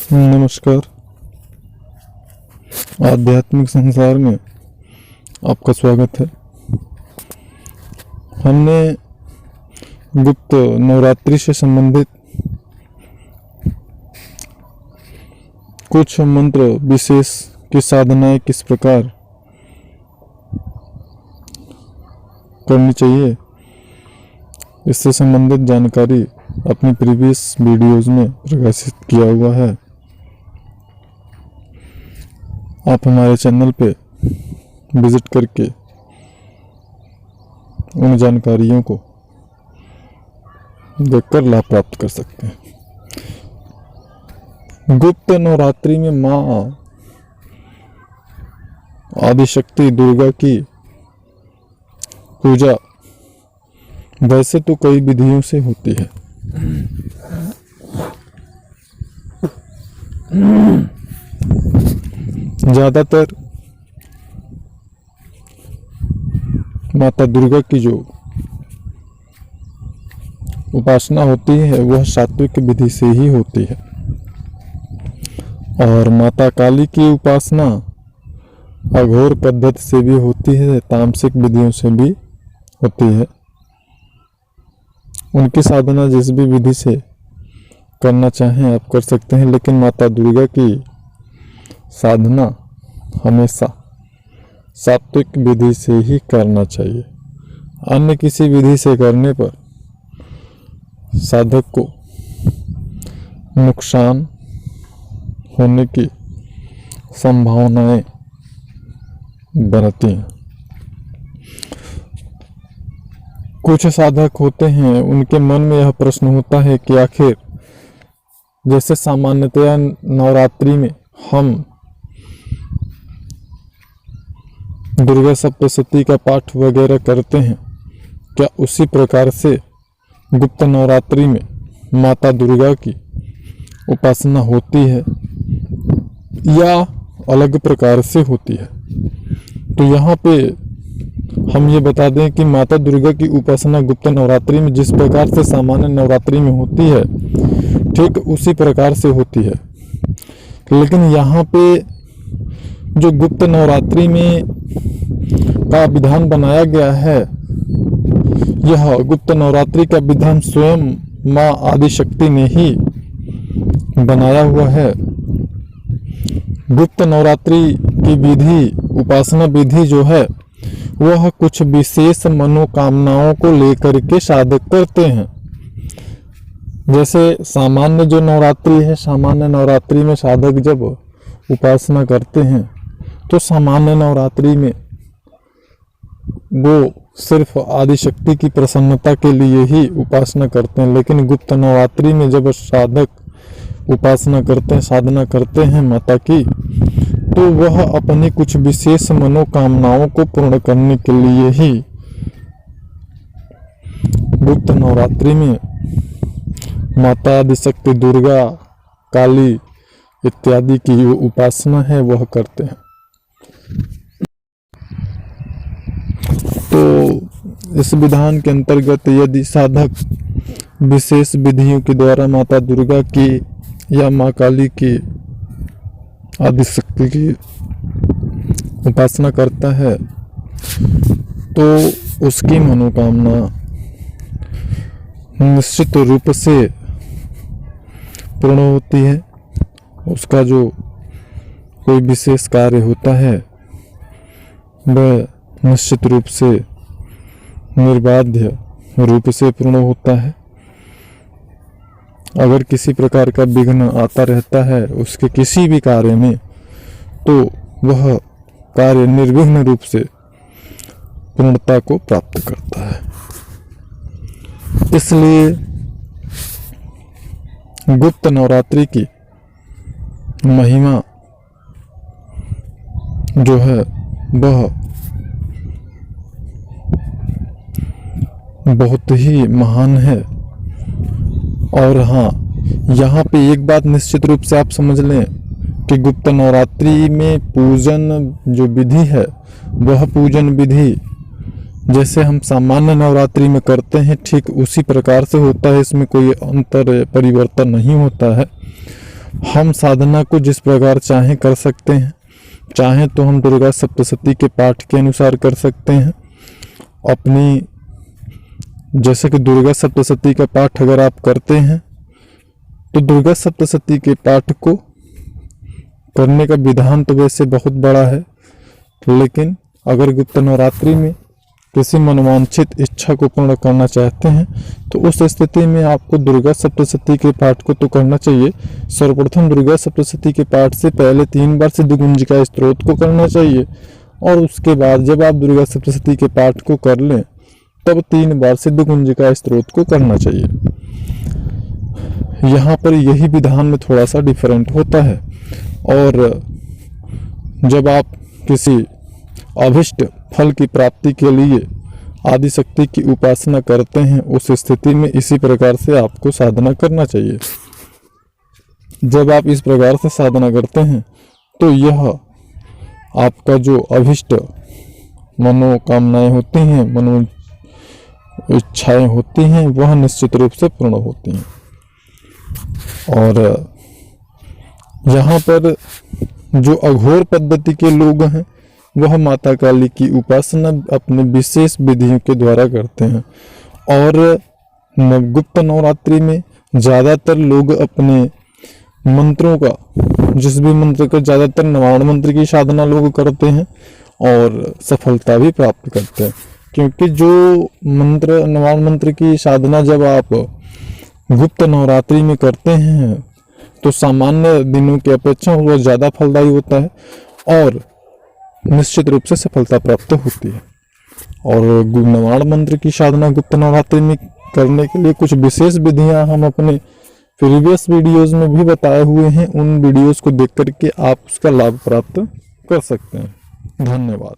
नमस्कार। आध्यात्मिक संसार में आपका स्वागत है। हमने गुप्त नवरात्रि से संबंधित कुछ मंत्र विशेष की साधनाएं किस प्रकार करनी चाहिए, इससे संबंधित जानकारी अपनी प्रीवियस वीडियोज में प्रकाशित किया हुआ है। आप हमारे चैनल पे विजिट करके उन जानकारियों को देखकर लाभ प्राप्त कर सकते हैं। गुप्त नवरात्रि में माँ आदिशक्ति दुर्गा की पूजा वैसे तो कई विधियों से होती है, ज्यादातर माता दुर्गा की जो उपासना होती है वह सात्विक विधि से ही होती है, और माता काली की उपासना अघोर पद्धति से भी होती है, तामसिक विधियों से भी होती है। उनकी साधना जिस भी विधि से करना चाहें आप कर सकते हैं, लेकिन माता दुर्गा की साधना हमेशा सात्विक विधि से ही करना चाहिए। अन्य किसी विधि से करने पर साधक को नुकसान होने की संभावनाएं बनती हैं। कुछ साधक होते हैं, उनके मन में यह प्रश्न होता है कि आखिर जैसे सामान्यतया नवरात्रि में हम दुर्गा सप्तशती का पाठ वगैरह करते हैं, क्या उसी प्रकार से गुप्त नवरात्रि में माता दुर्गा की उपासना होती है या अलग प्रकार से होती है? तो यहाँ पे हम ये बता दें कि माता दुर्गा की उपासना गुप्त नवरात्रि में जिस प्रकार से सामान्य नवरात्रि में होती है, ठीक उसी प्रकार से होती है। लेकिन यहाँ पे जो गुप्त नवरात्रि में का विधान बनाया गया है, यह गुप्त नवरात्रि का विधान स्वयं माँ आदिशक्ति ने ही बनाया हुआ है। गुप्त नवरात्रि की विधि, उपासना विधि जो है वह कुछ विशेष मनोकामनाओं को लेकर के साधक करते हैं। जैसे सामान्य जो नवरात्रि है, सामान्य नवरात्रि में साधक जब उपासना करते हैं तो सामान्य नवरात्रि में वो सिर्फ आदिशक्ति की प्रसन्नता के लिए ही उपासना करते हैं। लेकिन गुप्त नवरात्रि में जब साधक उपासना करते हैं, साधना करते हैं माता की, तो वह अपनी कुछ विशेष मनोकामनाओं को पूर्ण करने के लिए ही गुप्त नवरात्रि में माता आदिशक्ति दुर्गा, काली इत्यादि की जो उपासना है वह करते हैं। तो इस विधान के अंतर्गत यदि साधक विशेष विधियों के द्वारा माता दुर्गा की या माँ काली की, आदिशक्ति की उपासना करता है तो उसकी मनोकामना निश्चित रूप से पूर्ण होती है। उसका जो कोई विशेष कार्य होता है वह निश्चित रूप से निर्बाध्य रूप से पूर्ण होता है। अगर किसी प्रकार का विघ्न आता रहता है उसके किसी भी कार्य में, तो वह कार्य निर्विघ्न रूप से पूर्णता को प्राप्त करता है। इसलिए गुप्त नवरात्रि की महिमा जो है वह बहुत ही महान है। और हाँ, यहाँ पे एक बात निश्चित रूप से आप समझ लें कि गुप्त नवरात्रि में पूजन जो विधि है वह पूजन विधि जैसे हम सामान्य नवरात्रि में करते हैं ठीक उसी प्रकार से होता है। इसमें कोई अंतर परिवर्तन नहीं होता है। हम साधना को जिस प्रकार चाहें कर सकते हैं। चाहें तो हम दुर्गा सप्तशती के पाठ के अनुसार कर सकते हैं। अपनी जैसे कि दुर्गा सप्तशती का पाठ अगर आप करते हैं तो दुर्गा सप्तशती के पाठ को करने का विधान तो वैसे बहुत बड़ा है, लेकिन अगर गुप्त नवरात्रि में किसी मनोवांछित इच्छा को पूर्ण करना चाहते हैं तो उस स्थिति में आपको दुर्गा सप्तशती के पाठ को तो करना चाहिए। सर्वप्रथम दुर्गा सप्तशती के पाठ से पहले 3 बार सिद्धगुंजिका स्तोत्र को करना चाहिए, और उसके बाद जब आप दुर्गा सप्तशती के पाठ को कर लें तब 3 बार सिद्धगुंजिका स्तोत्र को करना चाहिए। यहाँ पर यही विधान में थोड़ा सा डिफरेंट होता है। और जब आप किसी अभिष्ट फल की प्राप्ति के लिए आदिशक्ति की उपासना करते हैं उस स्थिति में इसी प्रकार से आपको साधना करना चाहिए। जब आप इस प्रकार से साधना करते हैं तो यह आपका जो अभिष्ट मनोकामनाएं होती हैं, मनो इच्छाएं होती हैं, वह निश्चित रूप से पूर्ण होती हैं। और यहाँ पर जो अघोर पद्धति के लोग हैं वह माता काली की उपासना अपने विशेष विधियों के द्वारा करते हैं। और गुप्त नवरात्रि में ज़्यादातर लोग अपने मंत्रों का, जिस भी मंत्र का, ज़्यादातर नवाण मंत्र की साधना लोग करते हैं और सफलता भी प्राप्त करते हैं। क्योंकि जो मंत्र, नवाण मंत्र की साधना जब आप गुप्त नवरात्रि में करते हैं तो सामान्य दिनों की अपेक्षा वह ज़्यादा फलदायी होता है और निश्चित रूप से सफलता प्राप्त होती है। और नवाण मंत्र की साधना गुप्त नवरात्रि में करने के लिए कुछ विशेष विधियां हम अपने प्रीवियस वीडियोस में भी बताए हुए हैं। उन वीडियोस को देख करके आप उसका लाभ प्राप्त कर सकते हैं। धन्यवाद।